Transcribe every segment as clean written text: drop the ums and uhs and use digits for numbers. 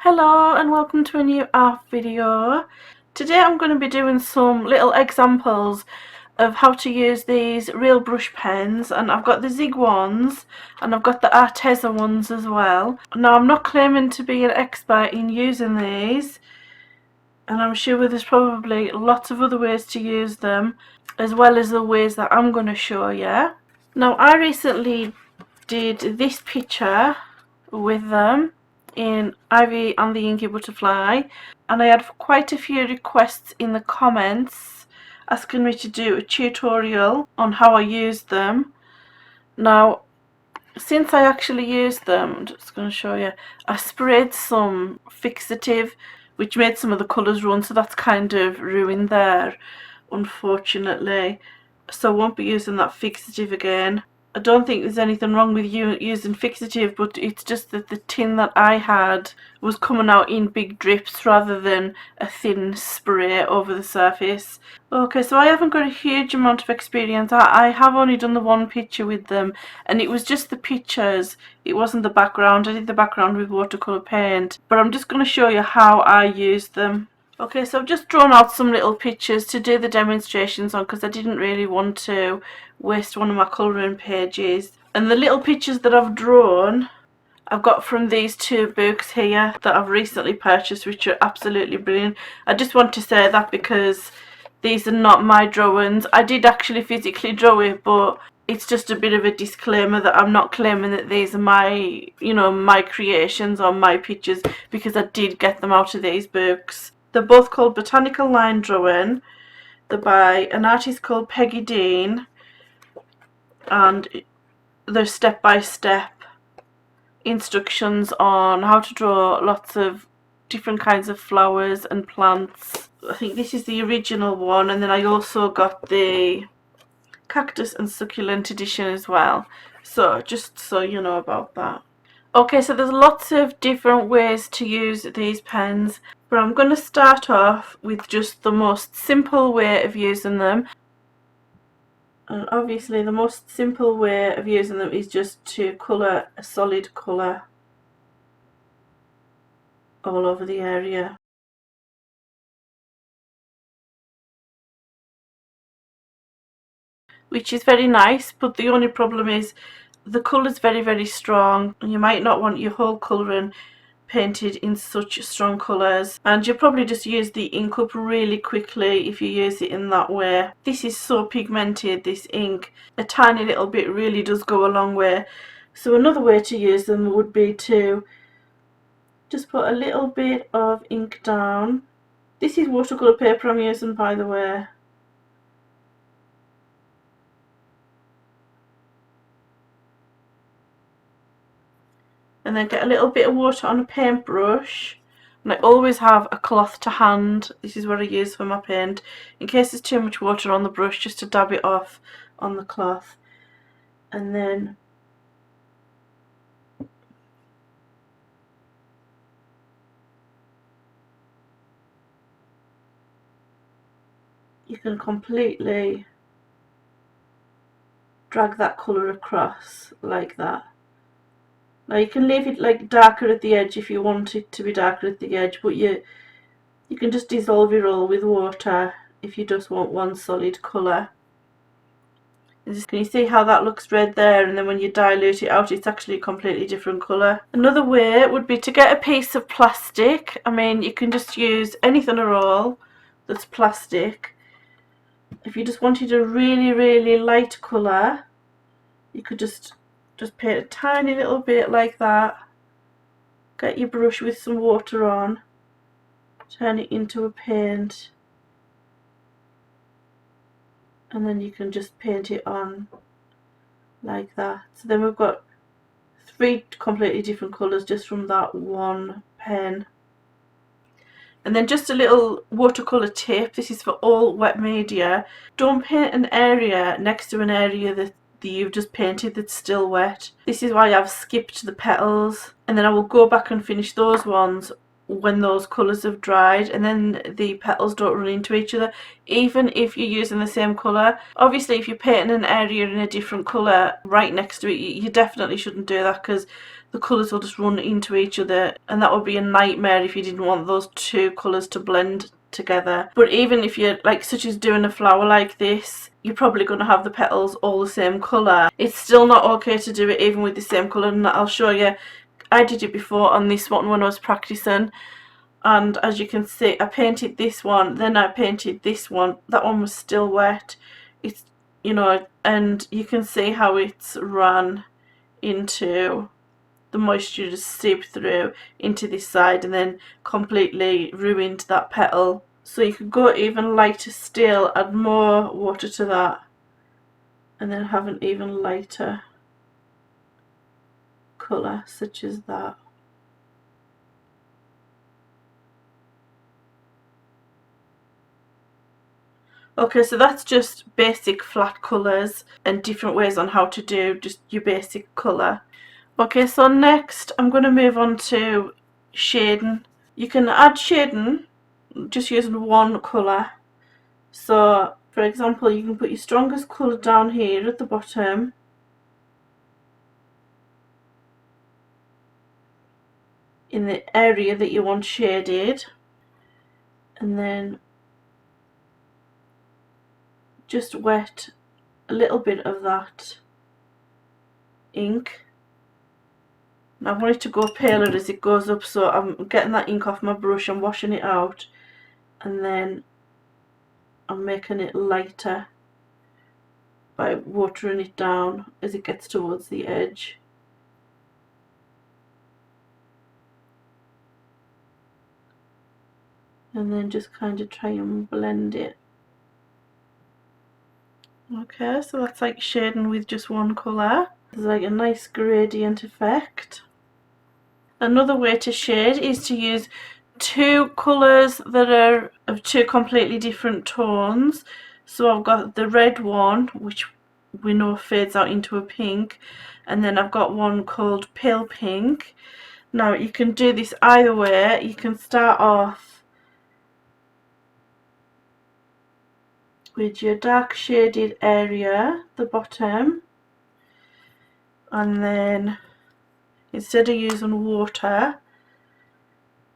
Hello and welcome to a new art video. Today I'm going to be doing some little examples of how to use these real brush pens, and I've got the Zig ones and I've got the Arteza ones as well. Now I'm not claiming to be an expert in using these, and I'm sure there's probably lots of other ways to use them as well as the ways that I'm going to show you. Now I recently did this picture with them in Ivy and the Inky Butterfly, and I had quite a few requests in the comments asking me to do a tutorial on how I used them. Now since I actually used them, I'm just going to show you, I sprayed some fixative which made some of the colours run, so that's kind of ruined there unfortunately, so I won't be using that fixative again. I don't think there's anything wrong with you using fixative, but it's just that the tin that I had was coming out in big drips rather than a thin spray over the surface. Okay, so I haven't got a huge amount of experience. I have only done the one picture with them, and it was just the pictures, it wasn't the background. I did the background with watercolour paint, but I'm just going to show you how I used them. Okay, so I've just drawn out some little pictures to do the demonstrations on because I didn't really want to waste one of my colouring pages. And the little pictures that I've drawn I've got from these two books here that I've recently purchased, which are absolutely brilliant. I just want to say that because these are not my drawings. I did actually physically draw it, but it's just a bit of a disclaimer that I'm not claiming that these are my, my creations or my pictures, because I did get them out of these books. They're both called Botanical Line Drawing. They're by an artist called Peggy Dean, and they're step-by-step instructions on how to draw lots of different kinds of flowers and plants. I think this is the original one, and then I also got the Cactus and Succulent edition as well, so just so you know about that. Okay, so there's lots of different ways to use these pens, but I'm going to start off with just the most simple way of using them. And obviously the most simple way of using them is just to colour a solid colour all over the area. Which is very nice, but the only problem is the colour is very, very strong, and you might not want your whole colouring painted in such strong colours, and you'll probably just use the ink up really quickly if you use it in that way. This is so pigmented, this ink, a tiny little bit really does go a long way. So another way to use them would be to just put a little bit of ink down. This is watercolour paper I'm using, by the way. And then get a little bit of water on a paintbrush, and I always have a cloth to hand. This is what I use for my paint, in case there's too much water on the brush, just to dab it off on the cloth. And then you can completely drag that colour across like that. Now you can leave it like darker at the edge if you want it to be darker at the edge, but you can just dissolve it all with water if you just want one solid colour. Can you see how that looks red there, and then when you dilute it out it's actually a completely different colour. Another way would be to get a piece of plastic. I mean, you can just use anything at all that's plastic. If you just wanted a really, really light colour, you could just paint a tiny little bit like that. Get your brush with some water on, turn it into a paint, and then you can just paint it on like that. So then we've got 3 completely different colours just from that one pen. And then just a little watercolour tip, this is for all wet media. Don't paint an area next to an area that you've just painted that's still wet. This is why I've skipped the petals, and then I will go back and finish those ones when those colours have dried, and then the petals don't run into each other, even if you're using the same colour. Obviously if you're painting an area in a different colour right next to it, you definitely shouldn't do that, because the colours will just run into each other, and that would be a nightmare if you didn't want those two colours to blend together. But even if you're like such as doing a flower like this, you're probably going to have the petals all the same colour. It's still not okay to do it even with the same colour, and I'll show you. I did it before on this one when I was practicing, and as you can see I painted this one, then I painted this one. That one was still wet. It's, you know, and you can see how it's ran into the moisture, just seeped through into this side and then completely ruined that petal. So you could go even lighter still, add more water to that, and then have an even lighter colour such as that. Okay, so that's just basic flat colours and different ways on how to do just your basic colour. Okay, so next I'm going to move on to shading. You can add shading just using one colour. So for example, you can put your strongest colour down here at the bottom, in the area that you want shaded, and then just wet a little bit of that ink. Now I want it to go paler as it goes up, so I'm getting that ink off my brush and washing it out, and then I'm making it lighter by watering it down as it gets towards the edge. And then just kind of try and blend it. Okay, so that's like shading with just one colour. There's like a nice gradient effect. Another way to shade is to use two colours that are of two completely different tones. So I've got the red one, which we know fades out into a pink, and then I've got one called pale pink. Now you can do this either way. You can start off with your dark shaded area, the bottom, and then instead of using water,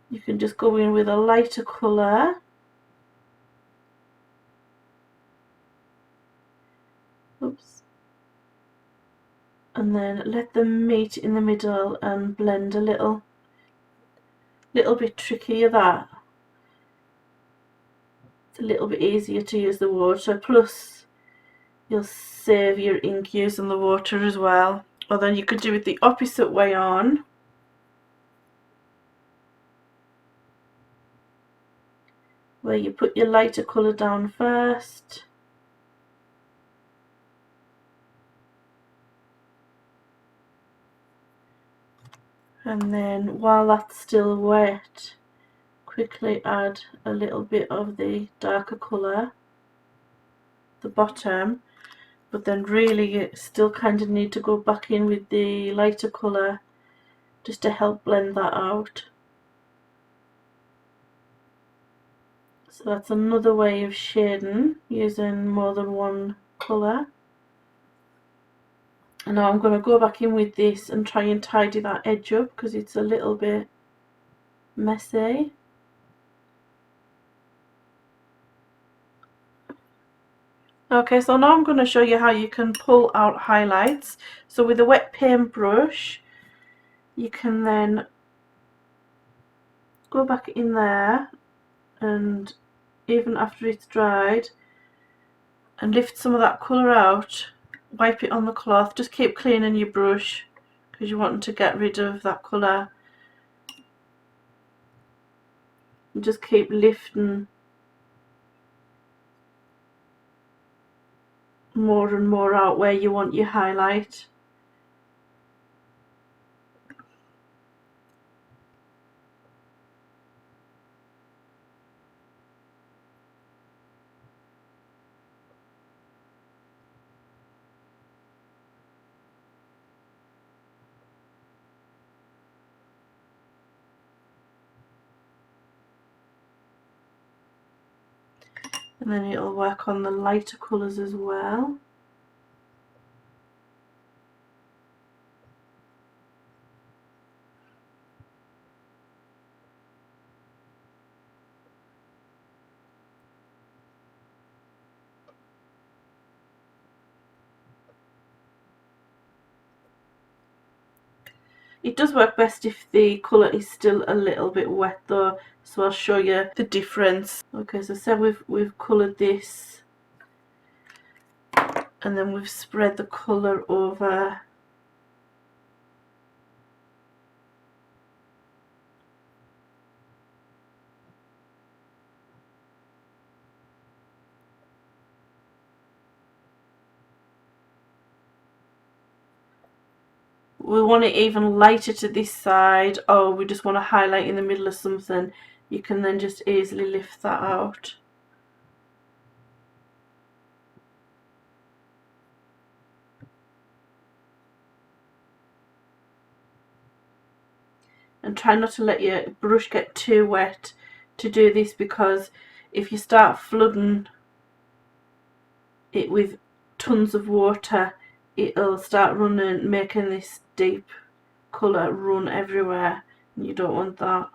you can just go in with a lighter colour. Oops. And then let them meet in the middle and blend a little bit trickier. That it's a little bit easier to use the water, plus you'll save your ink using the water as well. Or then you could do it the opposite way on, where you put your lighter colour down first, and then while that's still wet, quickly add a little bit of the darker colour, the bottom, but then really you still kind of need to go back in with the lighter colour just to help blend that out. So that's another way of shading using more than one colour. And now I'm going to go back in with this and try and tidy that edge up because it's a little bit messy. Okay, so now I'm going to show you how you can pull out highlights. So with a wet paintbrush, you can then go back in there, and even after it's dried, and lift some of that colour out, wipe it on the cloth, just keep cleaning your brush because you want to get rid of that colour, and just keep lifting more and more out where you want your highlight. And then it'll work on the lighter colours as well. It does work best if the colour is still a little bit wet though, so I'll show you the difference. Okay, so say we've coloured this and then we've spread the colour over. We want it even lighter to this side, or we just want to highlight in the middle of something, you can then just easily lift that out. And try not to let your brush get too wet to do this, because if you start flooding it with tons of water, it'll start running, making this deep colour run everywhere, and you don't want that.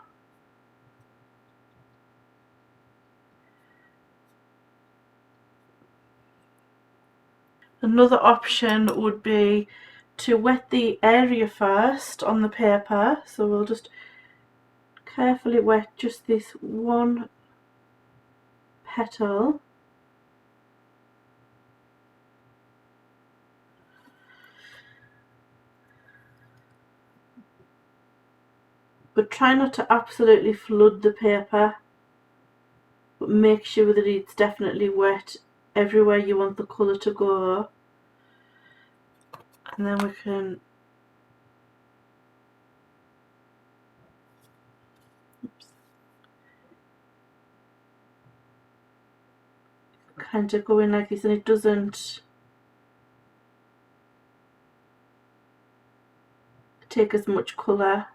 Another option would be to wet the area first on the paper, so we'll just carefully wet just this one petal. But try not to absolutely flood the paper, but make sure that it's definitely wet everywhere you want the colour to go. And then we can kind of go in like this, and it doesn't take as much colour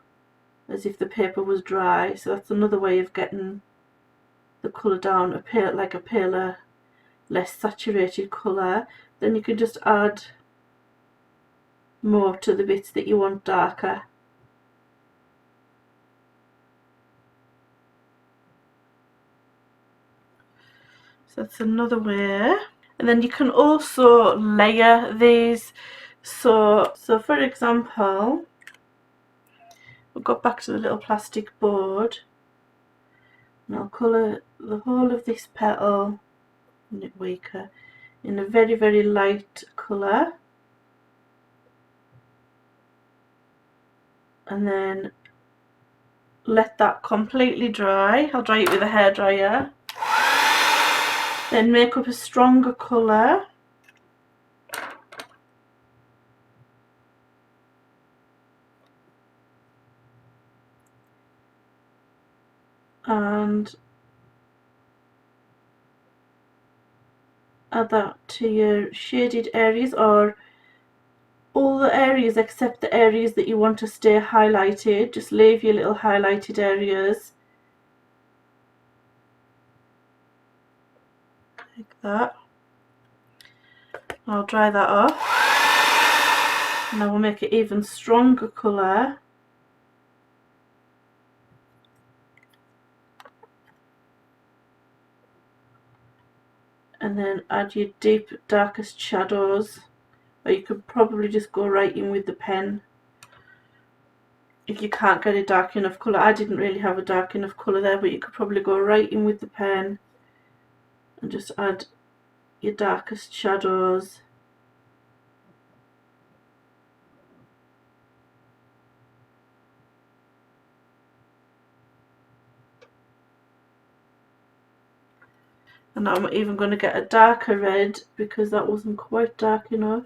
as if the paper was dry. So that's another way of getting the colour down, like a paler, less saturated colour. Then you can just add more to the bits that you want darker. So that's another way. And then you can also layer these. So for example, we'll go back to the little plastic board, and I'll colour the whole of this petal, a bit weaker, in a very, very light colour, and then let that completely dry. I'll dry it with a hairdryer. Then make up a stronger colour, and add that to your shaded areas, or all the areas except the areas that you want to stay highlighted. Just leave your little highlighted areas like that. I'll dry that off, and I will make it even stronger colour. And then add your deep darkest shadows, or you could probably just go right in with the pen if you can't get a dark enough colour. I didn't really have a dark enough colour there, but you could probably go right in with the pen and just add your darkest shadows. And I'm even going to get a darker red because that wasn't quite dark enough,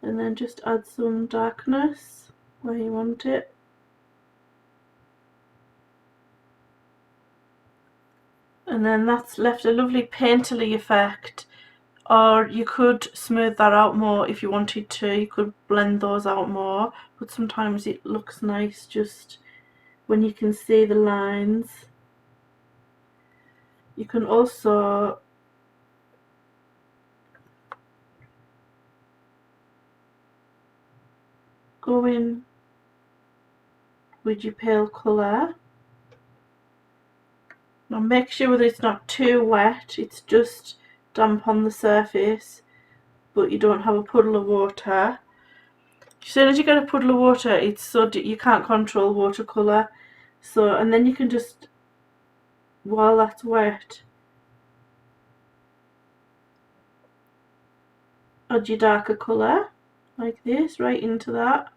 and then just add some darkness where you want it. And then that's left a lovely painterly effect. Or you could smooth that out more if you wanted to. You could blend those out more, but sometimes it looks nice just when you can see the lines. You can also go in with your pale colour. Now make sure that it's not too wet, it's just damp on the surface, but you don't have a puddle of water. As soon as you get a puddle of water, it's so you can't control watercolour. So, and then you can just, while that's wet, add your darker colour like this right into that,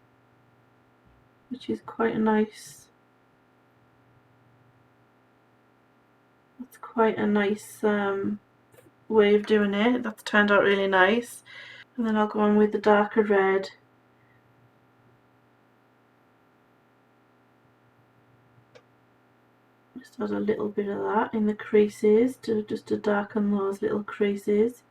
which is quite a nice. That's quite a nice way of doing it. That's turned out really nice. And then I'll go on with the darker red. Just add a little bit of that in the creases just to darken those little creases.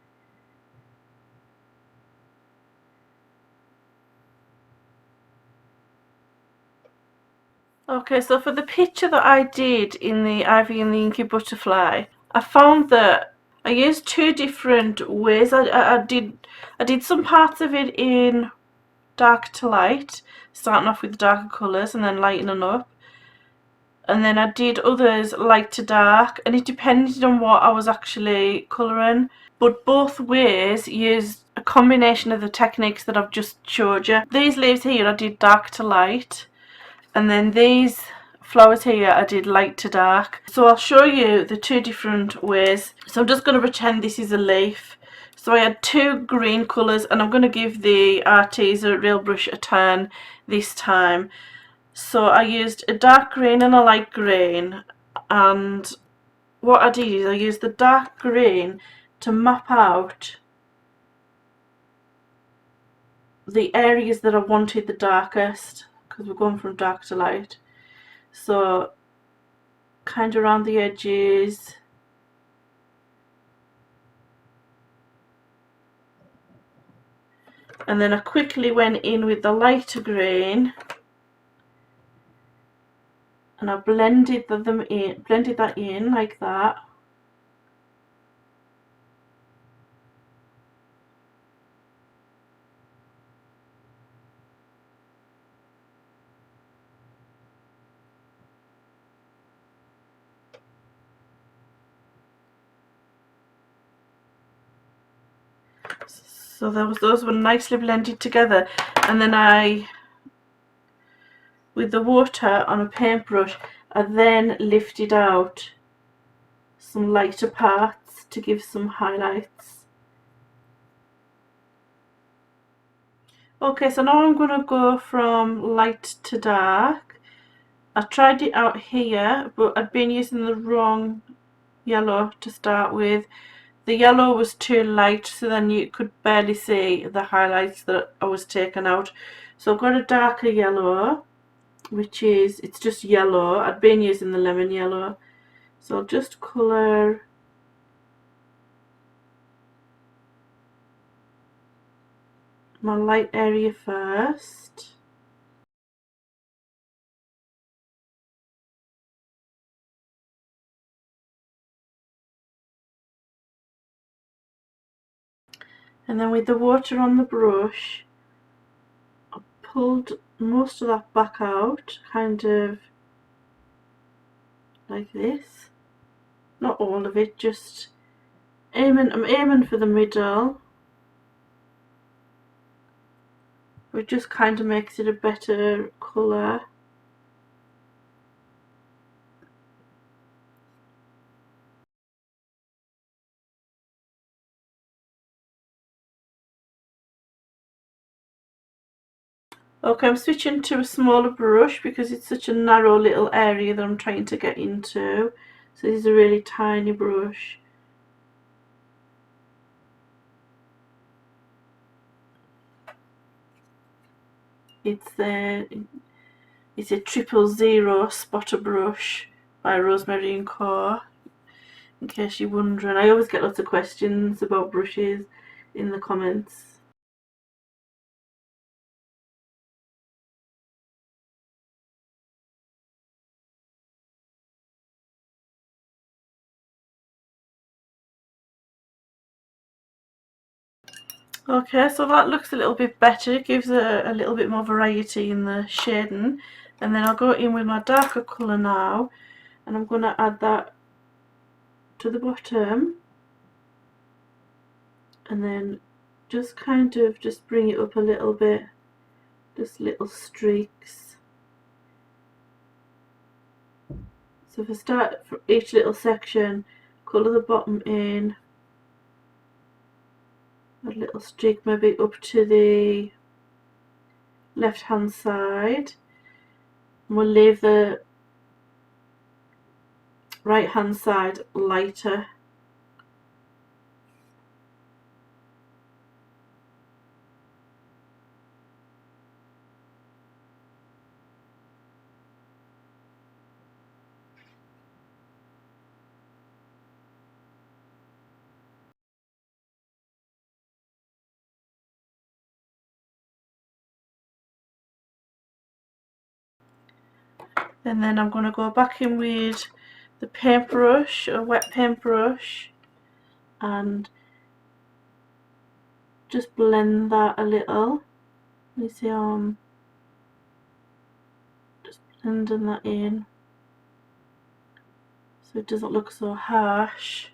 Okay, so for the picture that I did in the Ivy and the Inky Butterfly, I found that I used two different ways. I did some parts of it in dark to light, starting off with darker colours and then lightening up. And then I did others light to dark, and it depended on what I was actually colouring. But both ways used a combination of the techniques that I've just showed you. These leaves here I did dark to light, and then these flowers here I did light to dark. So I'll show you the two different ways. So I'm just going to pretend this is a leaf. So I had two green colours, and I'm going to give the Arteza Real Brush a turn this time. So I used a dark green and a light green, and what I did is I used the dark green to map out the areas that I wanted the darkest, because we're going from dark to light. So kind of around the edges, and then I quickly went in with the lighter green and I blended that in like that. So those were nicely blended together, and then with the water on a paintbrush, I then lifted out some lighter parts to give some highlights. Okay, so now I'm going to go from light to dark. I tried it out here, but I'd been using the wrong yellow to start with. The yellow was too light, so then you could barely see the highlights that I was taking out. So I've got a darker yellow, it's just yellow. I'd been using the lemon yellow. So I'll just colour my light area first. And then with the water on the brush, I pulled most of that back out, kind of like this. Not all of it, just I'm aiming for the middle. It just kind of makes it a better colour. Okay, I'm switching to a smaller brush because it's such a narrow little area that I'm trying to get into. So this is a really tiny brush. It's a 000 spotter brush by Rosemary & Co. In case you're wondering, I always get lots of questions about brushes in the comments. Okay, so that looks a little bit better. It gives a little bit more variety in the shading. And then I'll go in with my darker colour now, and I'm going to add that to the bottom, and then just kind of bring it up a little bit just little streaks. So if I start from each little section, colour the bottom in, a little streak maybe up to the left hand side, and we'll leave the right hand side lighter. And then I'm going to go back in with the paintbrush, a wet paintbrush, and just blend that a little. You see I'm just blending that in so it doesn't look so harsh.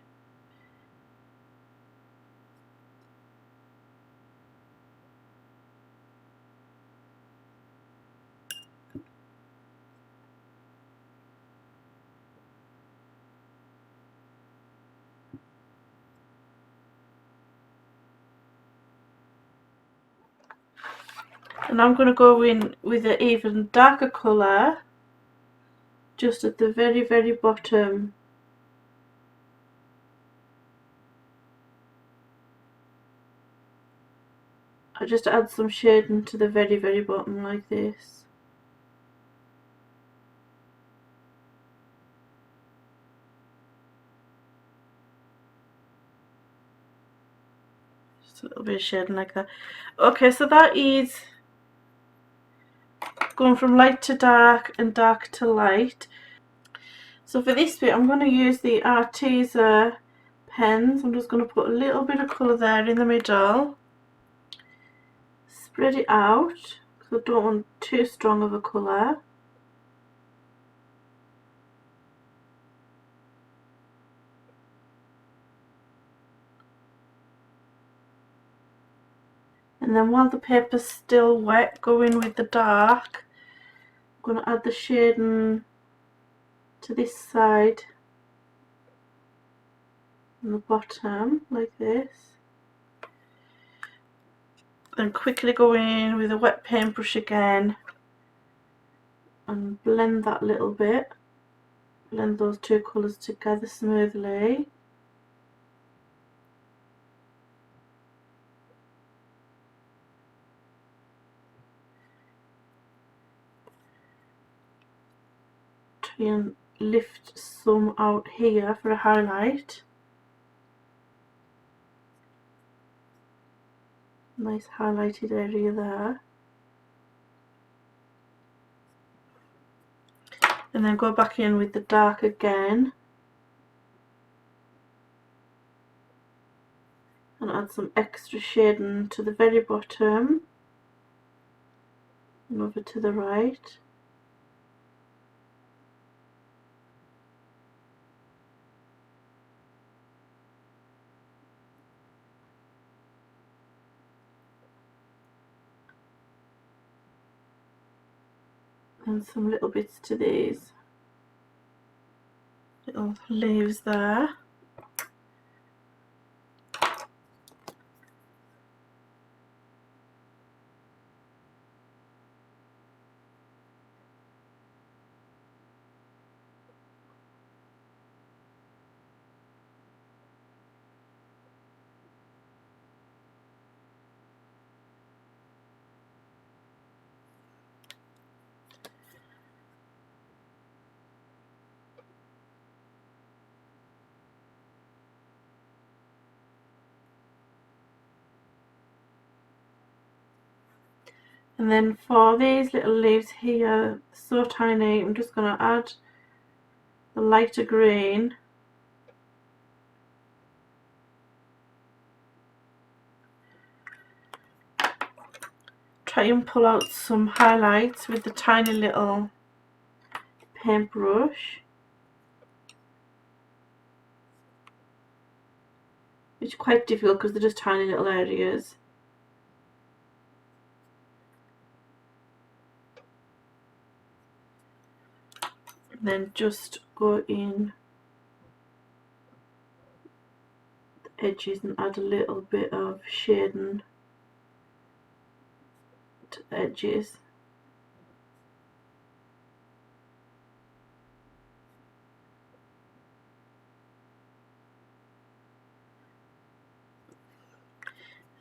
And I'm going to go in with an even darker colour just at the very bottom. I just add some shading to the very bottom like this. Just a little bit of shading like that. Okay, so that is going from light to dark and dark to light. So for this bit I'm going to use the Arteza pens. I'm just going to put a little bit of colour there in the middle. Spread it out because I don't want too strong of a colour. And then while the paper's still wet, go in with the dark. I'm going to add the shading to this side and the bottom like this. Then quickly go in with a wet paintbrush again and blend that a little bit. Blend those two colours together smoothly. Try and lift some out here for a highlight. Nice highlighted area there. And then go back in with the dark again and add some extra shading to the very bottom and over to the right. And some little bits to these little leaves there. And then for these little leaves here, so tiny, I'm just going to add the lighter green. Try and pull out some highlights with the tiny little paintbrush, which is quite difficult because they're just tiny little areas. and then just go in the edges and add a little bit of shading to the edges.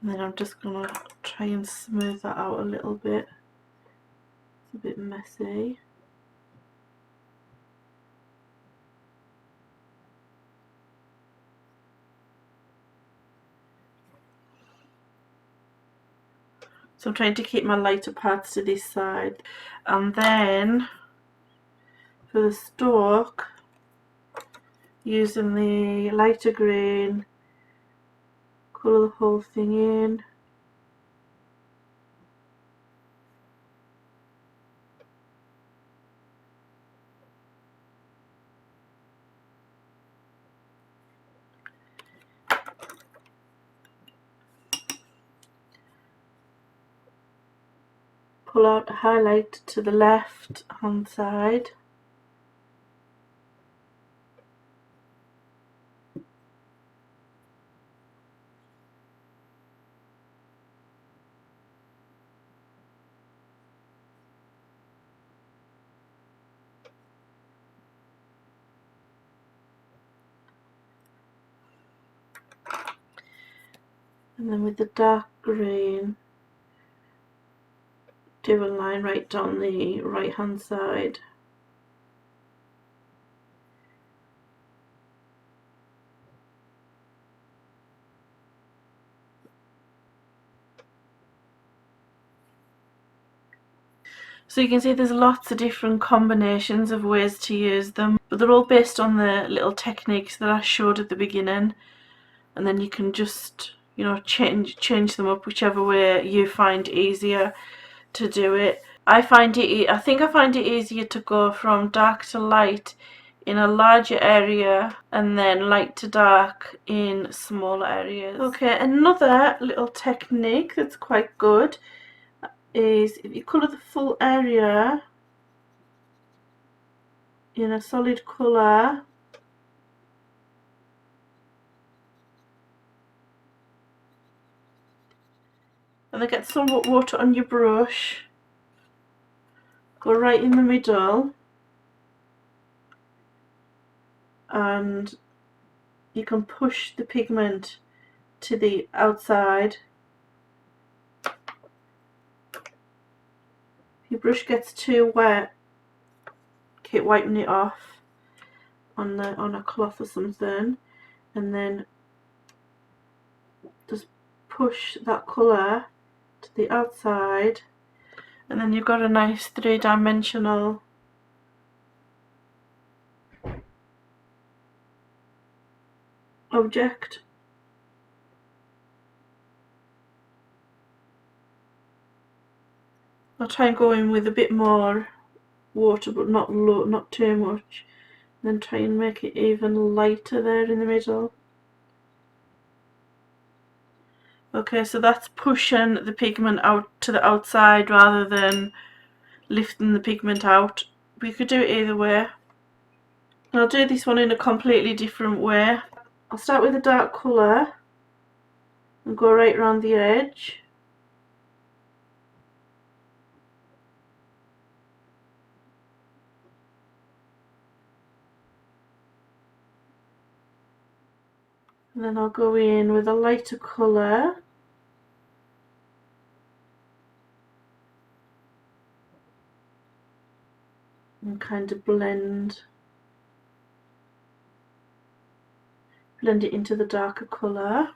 And then I'm just going to try and smooth that out a little bit. It's a bit messy. So I'm trying to keep my lighter parts to this side. And then for the stalk, using the lighter green, colour the whole thing in. Pull out a highlight to the left hand side. And then with the dark green, do a line right down the right hand side. So you can see there's lots of different combinations of ways to use them, but they're all based on the little techniques that I showed at the beginning, and then you can just, you know, change them up whichever way you find easier to do it. I think I find it easier to go from dark to light in a larger area and then light to dark in smaller areas. Okay, another little technique that's quite good is if you colour the full area in a solid colour, and then get some water on your brush, go right in the middle, and you can push the pigment to the outside. If your brush gets too wet, keep wiping it off on a cloth or something, and then just push that colour to the outside, and then you've got a nice three-dimensional object. I'll try and go in with a bit more water, but not too much, and then try and make it even lighter there in the middle. Okay, so that's pushing the pigment out to the outside rather than lifting the pigment out. We could do it either way. And I'll do this one in a completely different way. I'll start with a dark colour and go right around the edge. And then I'll go in with a lighter colour and kind of blend it into the darker colour.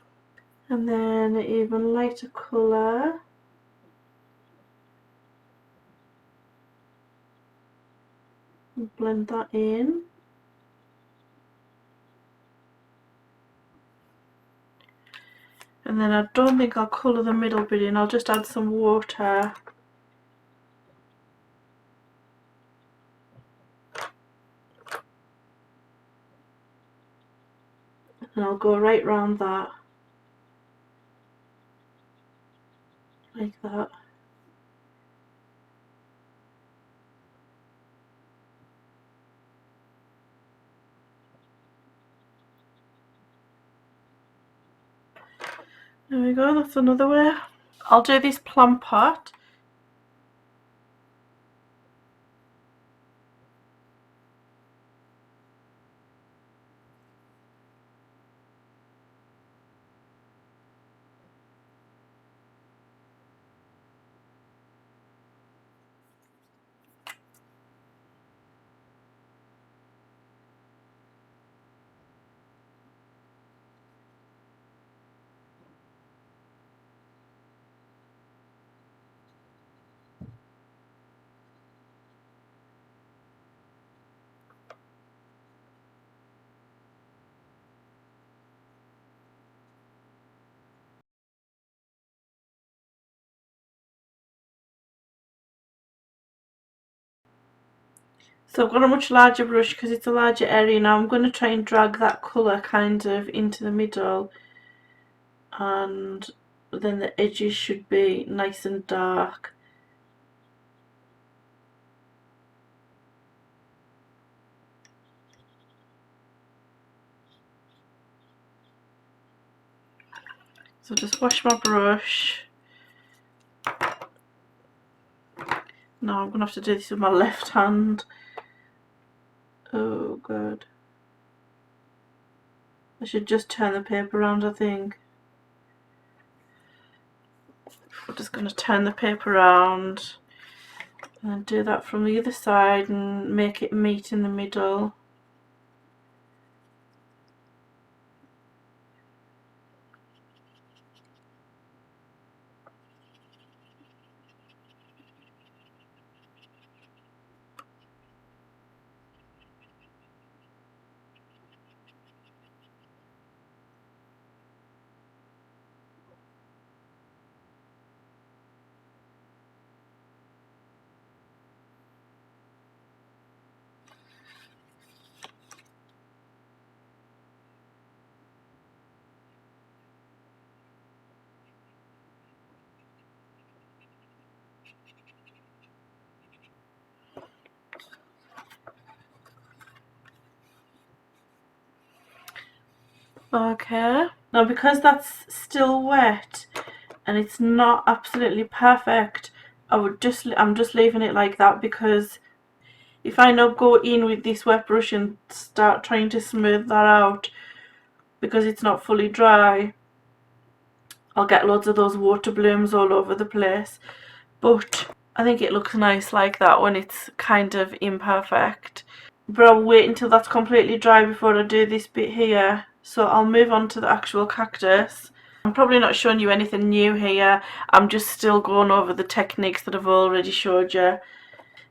And then an even lighter colour. And blend that in. And then I don't think I'll colour the middle bit in, I'll just add some water. And I'll go right round that, like that. There we go, that's another way. I'll do this plum pot. So I've got a much larger brush because it's a larger area now. I'm going to try and drag that colour kind of into the middle, and then the edges should be nice and dark. So just wash my brush. Now I'm going to have to do this with my left hand. Oh god. I should just turn the paper around, I think. I'm just going to turn the paper around and do that from the other side and make it meet in the middle. Okay, now because that's still wet and it's not absolutely perfect, I'm just leaving it like that, because if I now go in with this wet brush and start trying to smooth that out because it's not fully dry, I'll get loads of those water blooms all over the place. But I think it looks nice like that when it's kind of imperfect. But I'll wait until that's completely dry before I do this bit here. So I'll move on to the actual cactus. I'm probably not showing you anything new here. I'm just still going over the techniques that I've already showed you.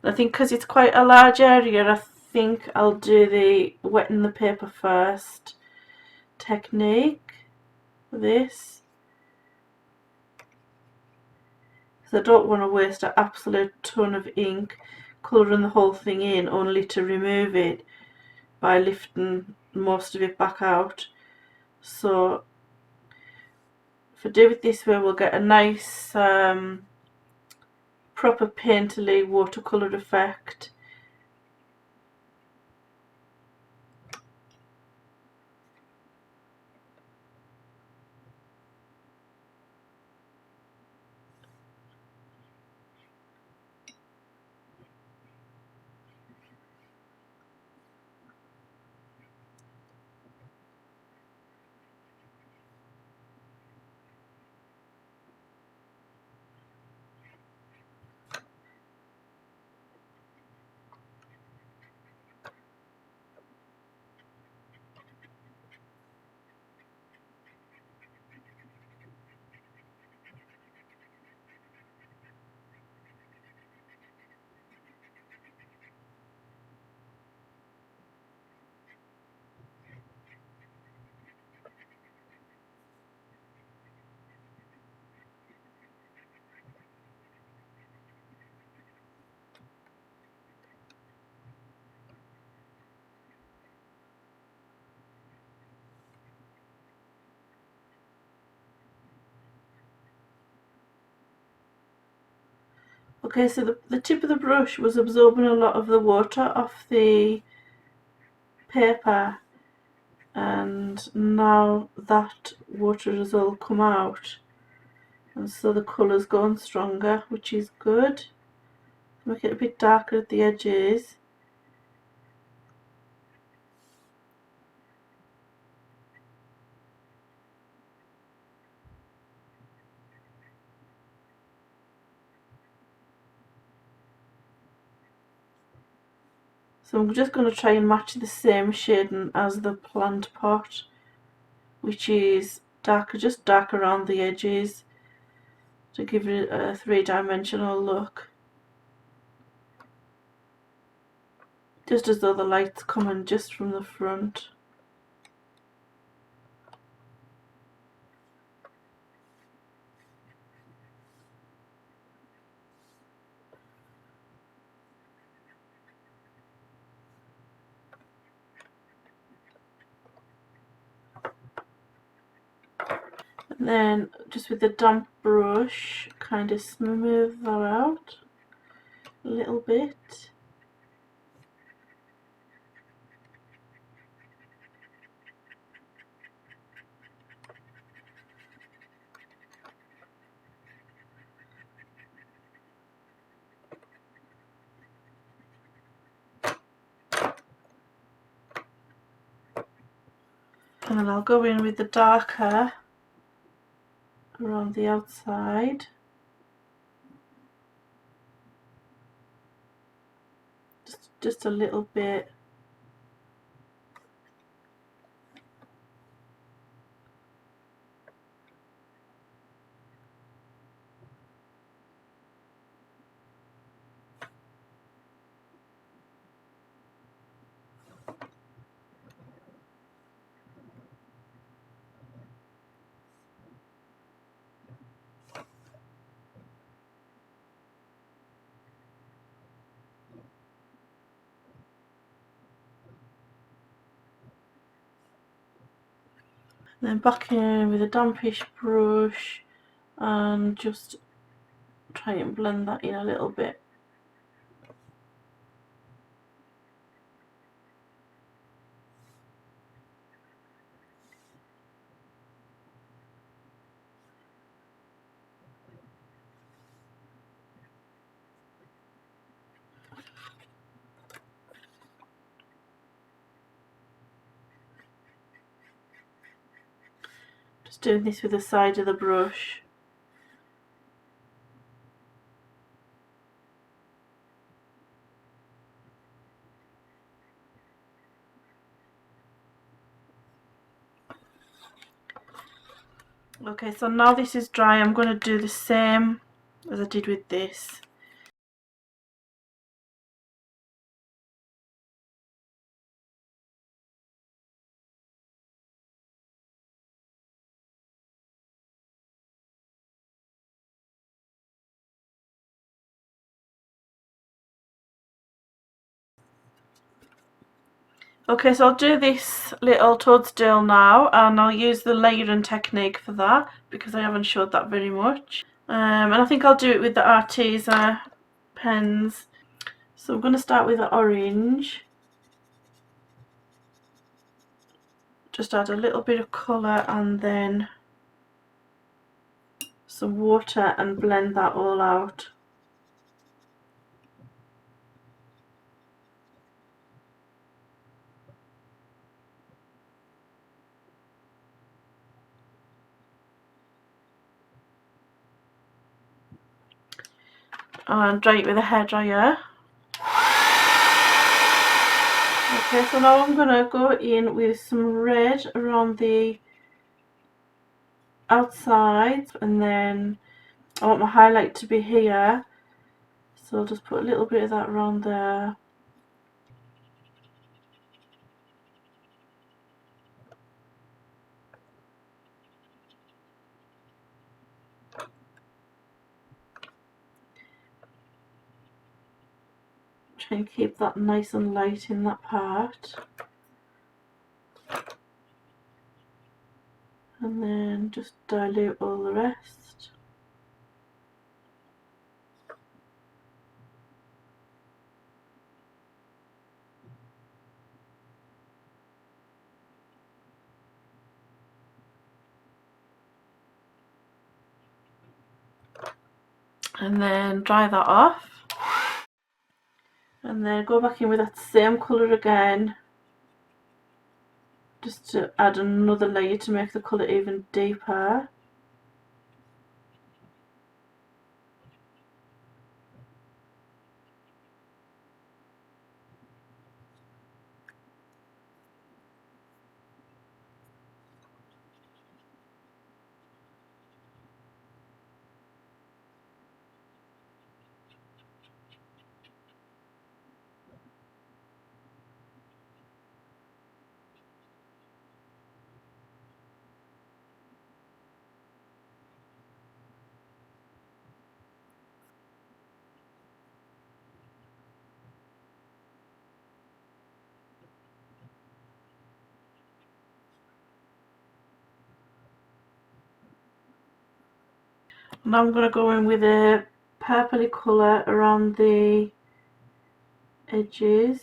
I think because it's quite a large area, I think I'll do the wetting the paper first technique for this. Because I don't want to waste an absolute ton of ink colouring the whole thing in only to remove it by lifting most of it back out. So if I do it this way, we'll get a nice proper painterly watercolour effect. Okay, so the tip of the brush was absorbing a lot of the water off the paper, and now that water has all come out, and so the colour's gone stronger, which is good. Make it a bit darker at the edges. So I'm just going to try and match the same shading as the plant pot, which is darker, just dark around the edges to give it a three-dimensional look. Just as though the light's coming just from the front. And then just with the damp brush, kind of smooth that out a little bit. And then I'll go in with the darker around the outside. Just a little bit. Then back in with a dampish brush and just try and blend that in a little bit. Just doing this with the side of the brush. Okay, so now this is dry, I'm going to do the same as I did with this. Okay, so I'll do this little toadstool now, and I'll use the layering technique for that because I haven't showed that very much. And I think I'll do it with the Arteza pens. So I'm going to start with the orange. Just add a little bit of colour and then some water and blend that all out. And dry it with a hairdryer. Okay, so now I'm going to go in with some red around the outside, and then I want my highlight to be here, so I'll just put a little bit of that around there. Try and keep that nice and light in that part. And then just dilute all the rest. and then dry that off, and then go back in with that same colour again, just to add another layer to make the colour even deeper. Now I'm going to go in with a purpley colour around the edges.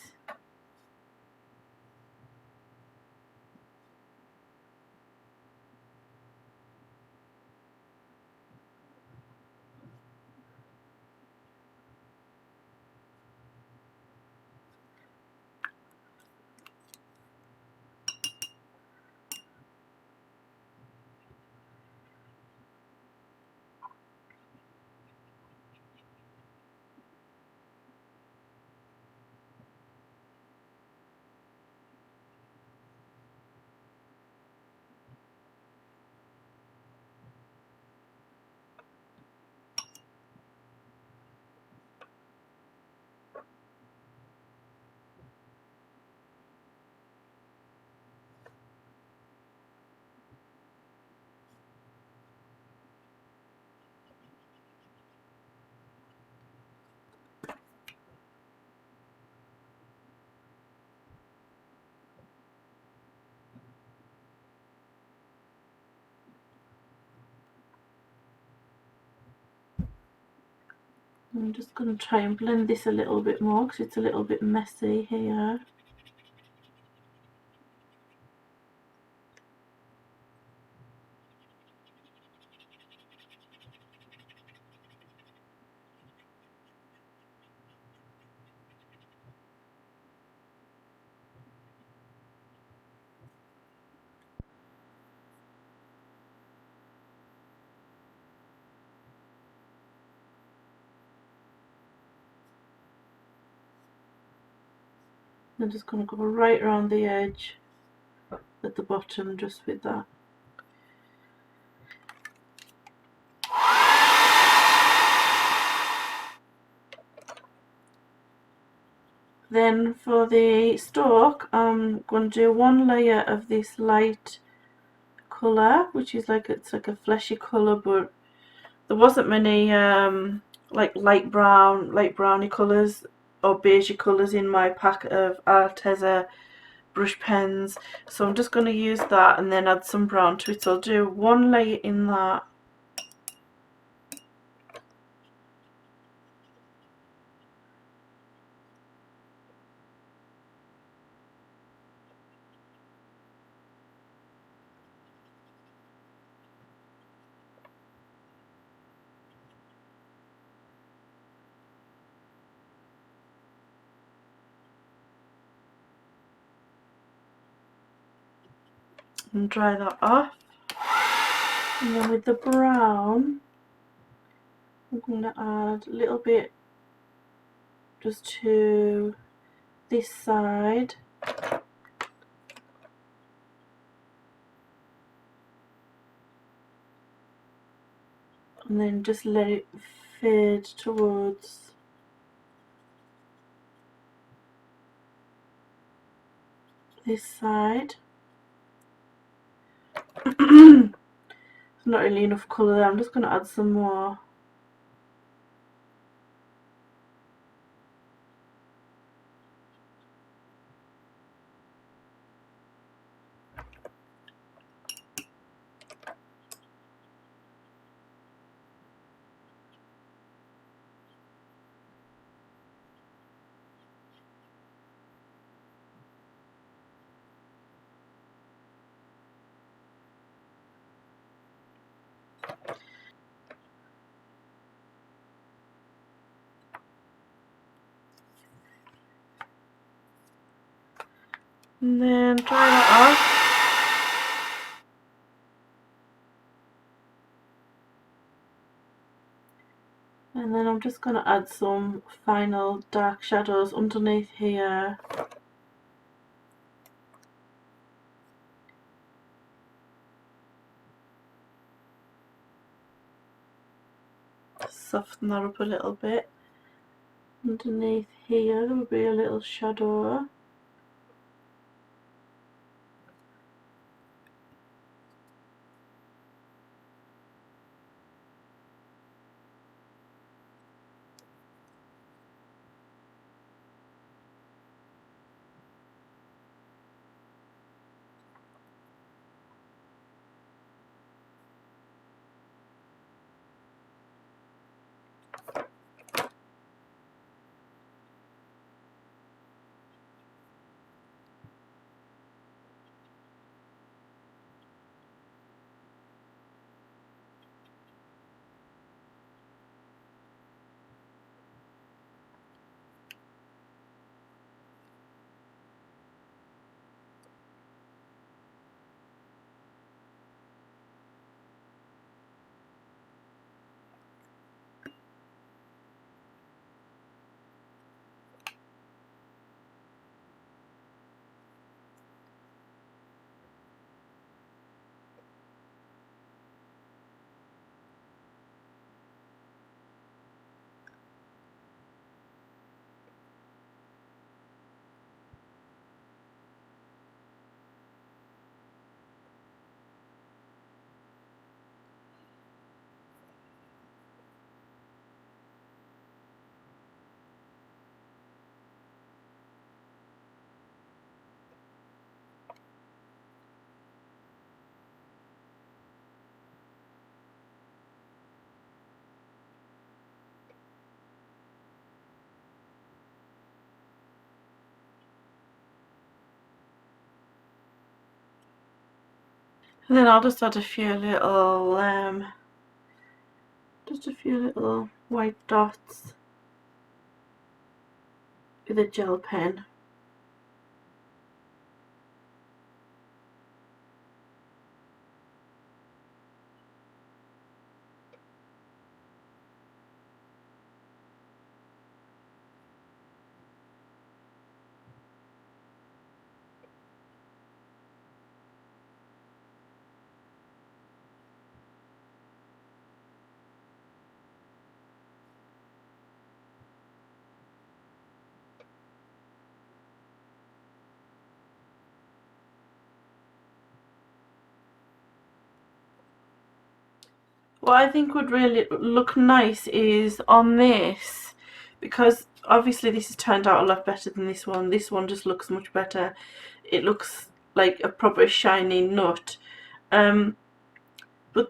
I'm just going to try and blend this a little bit more because it's a little bit messy here. I'm just going to go right around the edge at the bottom just with that. Then for the stalk, I'm going to do one layer of this light colour, which is like, it's like a fleshy colour, but there wasn't many like light browny colours or beigey colours in my pack of Arteza brush pens, so I'm just going to use that and then add some brown to it. So I'll do one layer in that, and dry that off. And then with the brown, I'm going to add a little bit just to this side, and then just let it fade towards this side. There's not really enough colour there, I'm just going to add some more. and then dry that off. And then I'm just going to add some final dark shadows underneath here. Soften that up a little bit. Underneath here there will be a little shadow. And then I'll just add a few little white dots with a gel pen. What I think would really look nice is on this, because obviously this has turned out a lot better than this one. This one just looks much better. It looks like a proper shiny nut. But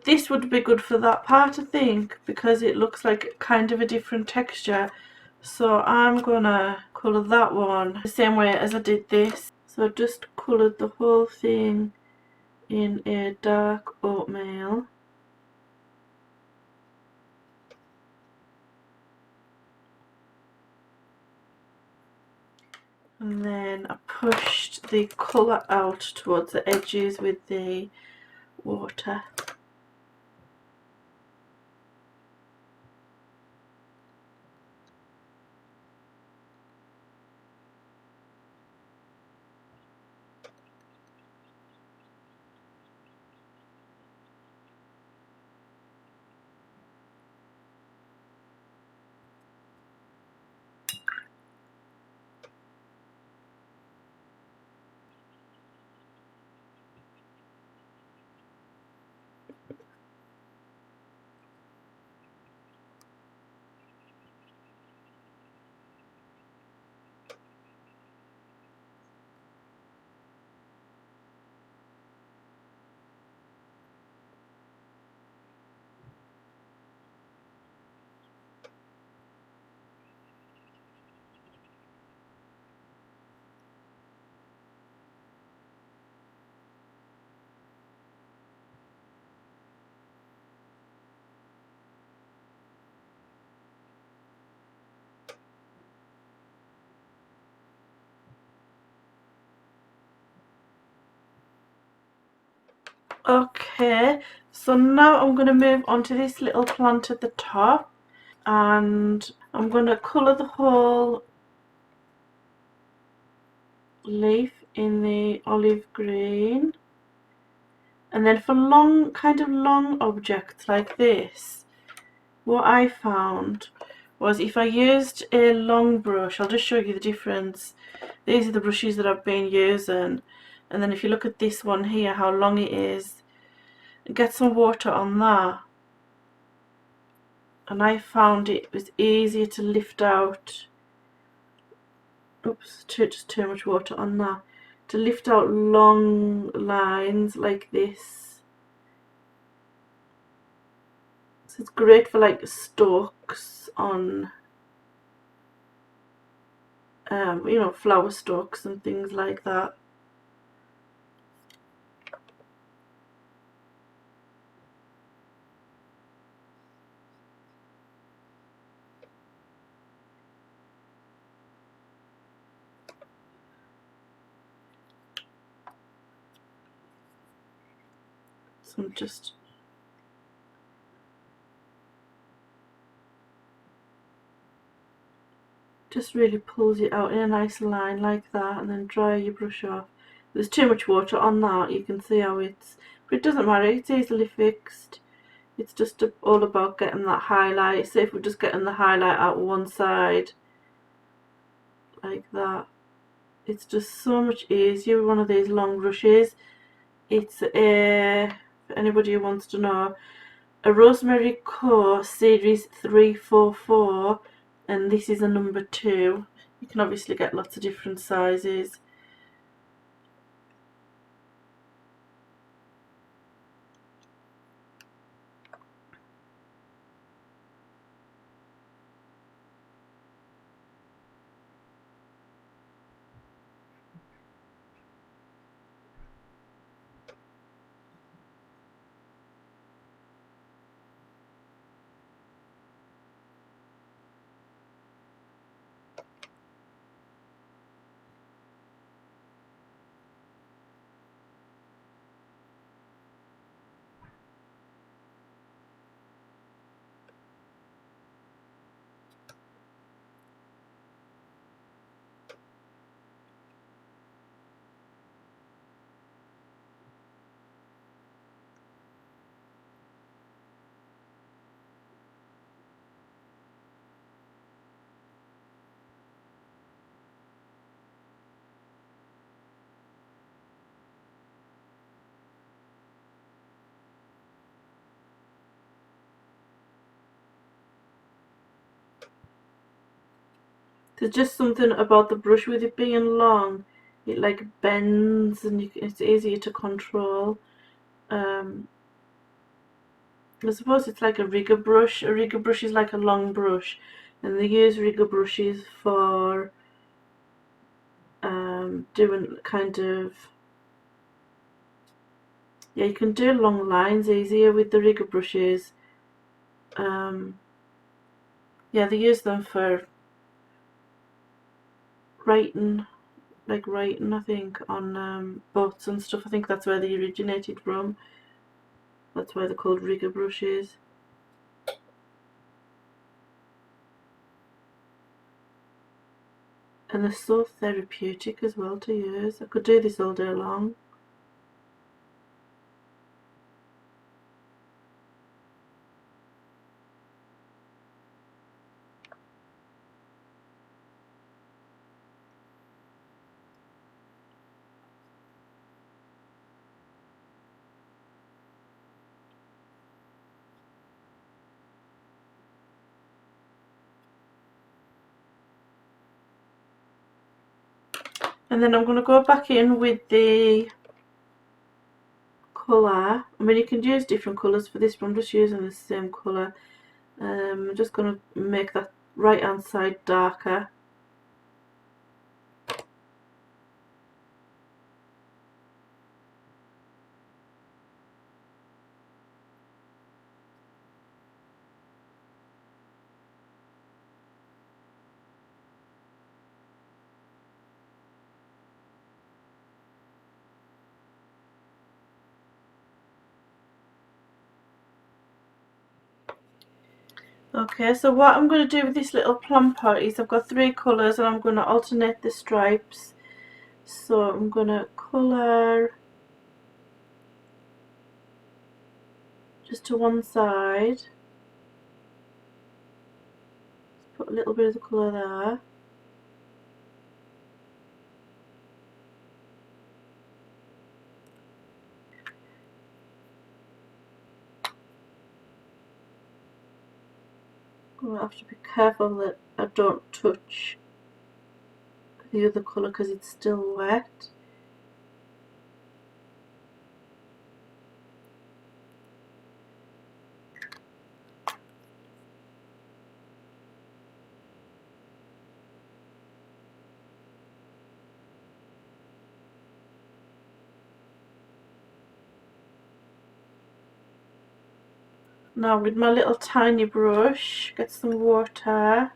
this would be good for that part, I think, because it looks like kind of a different texture. So I'm gonna colour that one the same way as I did this. So I just coloured the whole thing in a dark oatmeal. And then I pushed the colour out towards the edges with the water. Okay, so now I'm going to move on to this little plant at the top, and I'm going to colour the whole leaf in the olive green. And then for long, kind of long objects like this, what I found was if I used a long brush, I'll just show you the difference. These are the brushes that I've been using, and then if you look at this one here, how long it is, get some water on that, and I found it was easier to lift out, oops, just too much water on that, to lift out long lines like this. So it's great for like stalks on you know, flower stalks and things like that. So I'm just really pulls it out in a nice line like that, and then dry your brush off. There's too much water on that, you can see how it's, but it doesn't matter, it's easily fixed. It's just all about getting that highlight. So if we're just getting the highlight out one side like that, it's just so much easier with one of these long brushes. It's a, for anybody who wants to know, a Rosemary Co series 344, and this is a number 2. You can obviously get lots of different sizes. There's just something about the brush with it being long, it like bends, and it's easier to control. I suppose it's like a rigger brush. A rigger brush is like a long brush, and they use rigger brushes for doing kind of, yeah, you can do long lines easier with the rigger brushes. Yeah, they use them for writing, like writing, I think, on boats and stuff. I think that's where they originated from. That's why they're called rigger brushes. And they're so therapeutic as well to use. I could do this all day long. And then I'm going to go back in with the colour. I mean, you can use different colours for this, but I'm just using the same colour. I'm just going to make that right hand side darker. Okay, so what I'm going to do with this little plumper is I've got 3 colours and I'm going to alternate the stripes. So I'm going to colour just to one side, put a little bit of the colour there. I have to be careful that I don't touch the other colour because it's still wet. Now with my little tiny brush, get some water,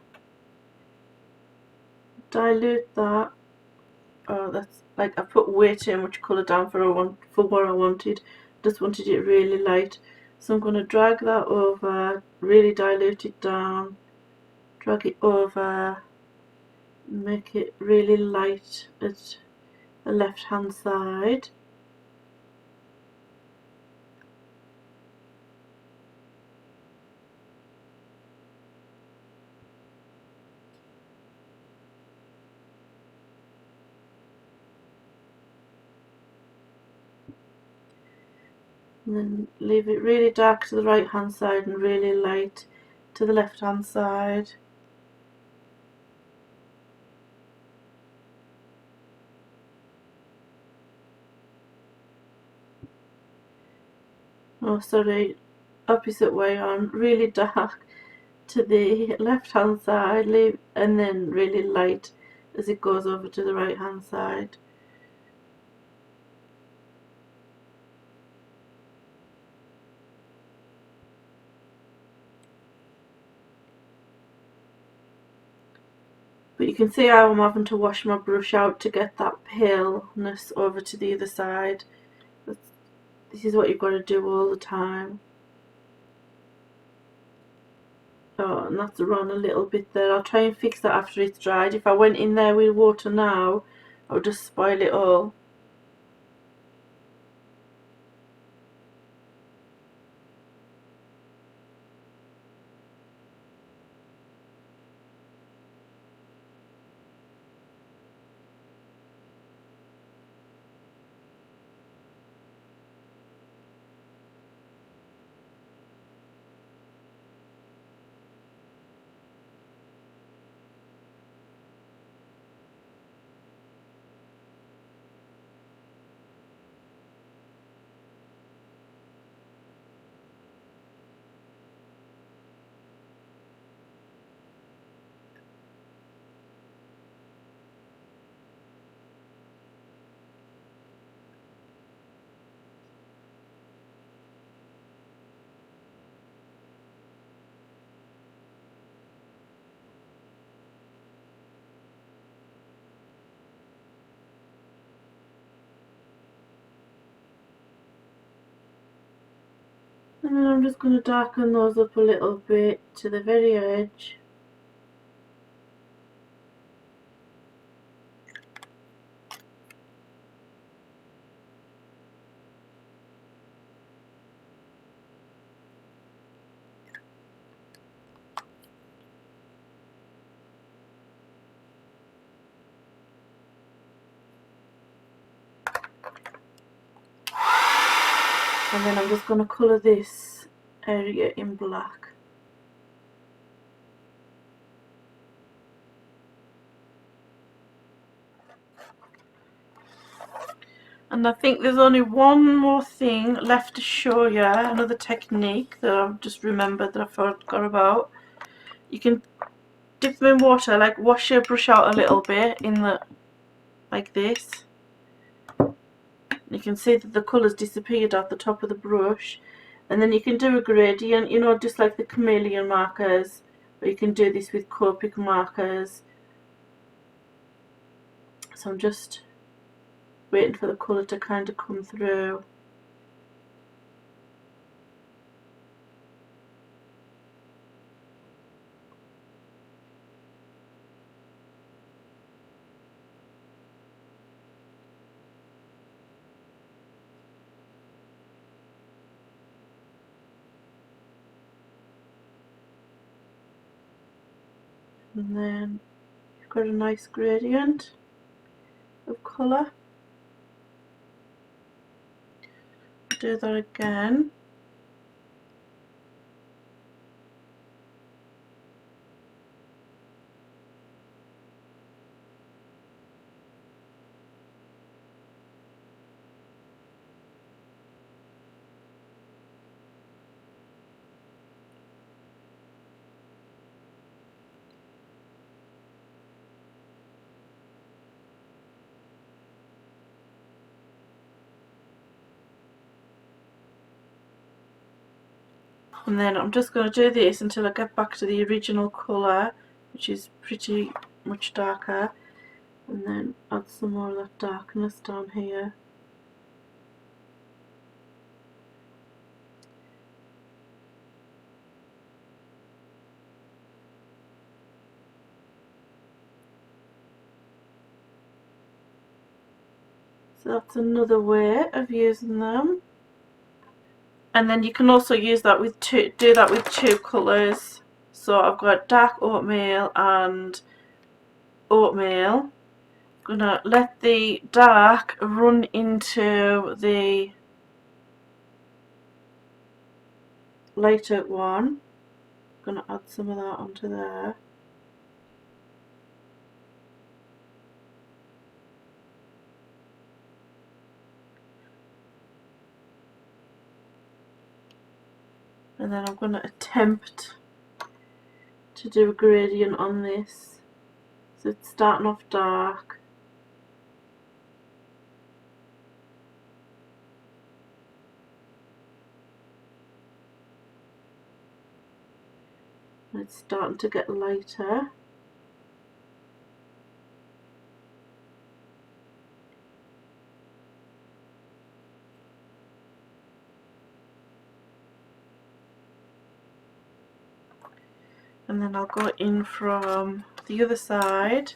dilute that. Oh, that's like I put way too much colour down for what I wanted. Just wanted it really light. So I'm going to drag that over, really dilute it down, drag it over, make it really light at the left hand side. And then leave it really dark to the right hand side and really light to the left hand side. Oh sorry, opposite way on, really dark to the left hand side, leave, and then really light as it goes over to the right hand side. But you can see how I'm having to wash my brush out to get that paleness over to the other side. This is what you've got to do all the time. Oh, and that's run a little bit there. I'll try and fix that after it's dried. If I went in there with water now, I would just spoil it all. And then I'm just going to darken those up a little bit to the very edge. And then I'm just going to colour this area in black. And I think there's only one more thing left to show you, another technique that I've just remembered that I forgot about. You can dip them in water, like wash your brush out a little bit in the, like this. You can see that the colour's disappeared off the top of the brush. And then you can do a gradient, you know, just like the chameleon markers, but you can do this with Copic markers. So I'm just waiting for the colour to kind of come through. and then you've got a nice gradient of colour. Do that again. And then I'm just going to do this until I get back to the original colour, which is pretty much darker, and then add some more of that darkness down here. So that's another way of using them. And then you can also use that with do that with two colours. So I've got dark oatmeal and oatmeal. I'm gonna let the dark run into the lighter one. I'm gonna add some of that onto there. And then I'm going to attempt to do a gradient on this. So it's starting off dark. And it's starting to get lighter. And then I'll go in from the other side.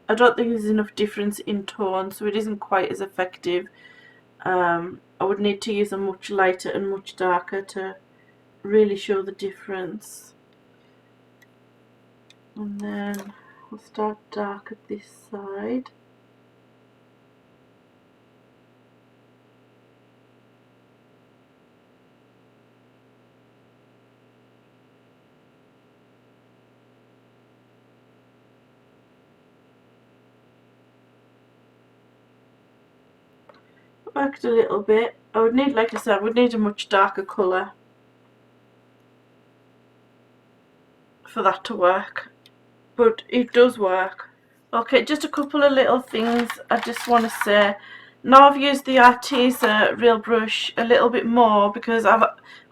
I don't think there's enough difference in tone, so it isn't quite as effective. I would need to use a much lighter and much darker to really show the difference. And then I'll start dark at this side. Worked a little bit. I would need, like I said, I would need a much darker colour for that to work, but it does work. Okay, just a couple of little things I just want to say. Now I've used the Arteza Real Brush a little bit more because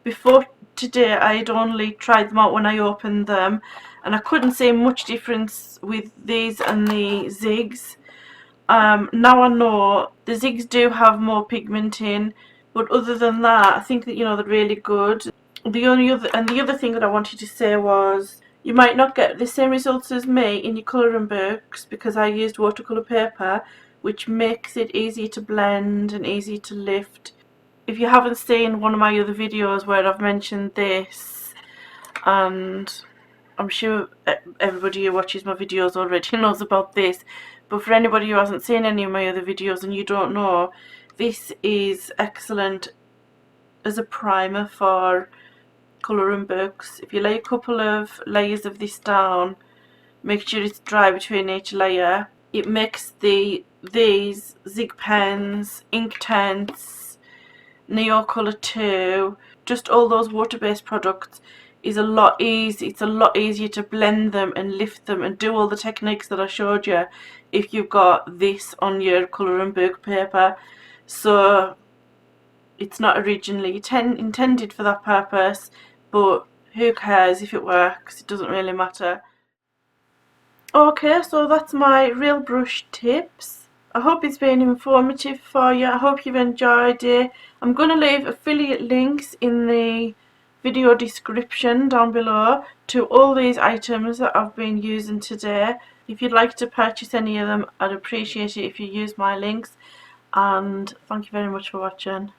before today I had only tried them out when I opened them, and I couldn't see much difference with these and the Zigs. Now I know the Zigs do have more pigment in, but other than that I think that, you know, they're really good. The other thing that I wanted to say was, you might not get the same results as me in your colouring books because I used watercolour paper, which makes it easier to blend and easier to lift. If you haven't seen one of my other videos where I've mentioned this, and I'm sure everybody who watches my videos already knows about this, but for anybody who hasn't seen any of my other videos and you don't know, this is excellent as a primer for colouring books. If you lay a couple of layers of this down, make sure it's dry between each layer. It makes these Zig pens, Inktense, Neo Colour 2, just all those water-based products is a lot easy. It's a lot easier to blend them and lift them and do all the techniques that I showed you if you've got this on your colouring book paper. So it's not originally intended for that purpose, but who cares if it works? It doesn't really matter. Okay, so that's my real brush tips. I hope it's been informative for you. I hope you've enjoyed it. I'm going to leave affiliate links in the video description down below to all these items that I've been using today. If you'd like to purchase any of them, I'd appreciate it if you use my links. And thank you very much for watching.